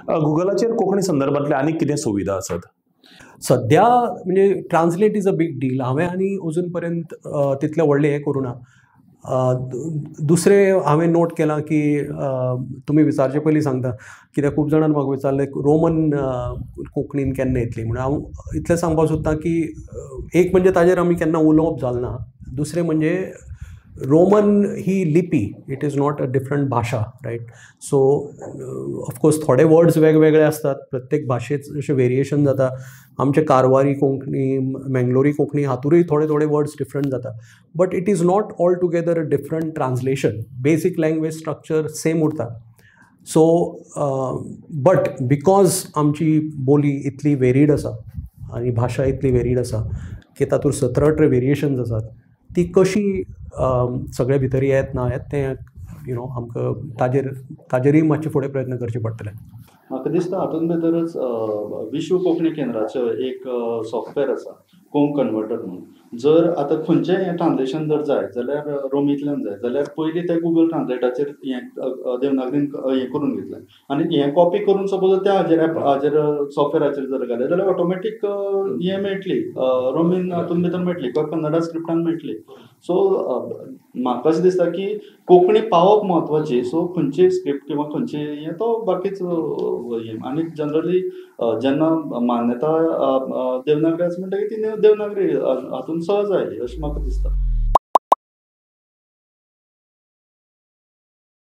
गुगलाचेर कोंकणी संदर्भांतले आनीक कितें सुविधा आसात? सध्या म्हणजे translate is a big deal. हांवें आनी अजून पर्यंत तितलें व्हडलें हें करूं ना. दुसरें हांवें नोट केलां की तुमी विचारचे पयलीं सांगता, कित्याक खूब जाणांनी म्हाका विचारलें रोमन कोंकणीन केन्ना येतली म्हणून. हांव इतलें सांगपाक सोदतां की एक म्हणजे ताजेर आमी केन्ना उलोवप जालें ना. दुसरें म्हणजे रोमन ही लिपी, it is not a different भाशा, रायट? सो ऑफकोर्स थोडे वर्ड्स वेगवेगळे असतात. प्रत्येक भाशेत जशें वेरिएशन जाता. आमचे कारवारी कोंकणी, मेंगलोरी कोंकणी हातूंतय थोडे थोडे वर्ड्स डिफरंट जाता. But it is not all together a different translation. बेसीक लँग्वेज स्ट्रक्चर सेम उरता. सो बट बिकॉज आमची बोली इतली वेरीड आसा आनी भाशा इतली वेरीड आसा की तातूंत 17 वेरिएशन्स आसात. ती कशी सगळे भितर येत ना येत तें आमकां ताजेरूय मातशे फुडें प्रयत्न करचे पडटले. म्हाका दिसता हातूंत भितरच विश्व कोंकणी केंद्राचो एक सॉफ्टवेअर आसा, कोंक कन्वर्टर म्हणून. जर आतां खंयचेंय ट्रान्सलेशन जर जाय जाल्यार रोमींतल्यान जाय जाल्यार पयलीं तें गुगल ट्रान्सलेटाचेर देवनागरीन हें करून घेतलें आनी हें कॉपी करून सपोज त्या हाजेर सॉफ्टवेअराचेर जर घालें जाल्यार ऑटोमॅटीक हें मेळटली, रोमीन हातूंत भितर मेळटली किंवा कन्नडा स्क्रिप्टान मेळटली. सो म्हाका अशें दिसता की कोंकणी पावप म्हत्वाची. सो खंयचीय स्क्रिप्ट किंवा खंयचें हें तो बाकीच आनी जनरली जेन्ना मान्यता देवनागरी आसा म्हणटकीर ती देवनागरी हातूंत सहज आयली अशें म्हाका दिसता.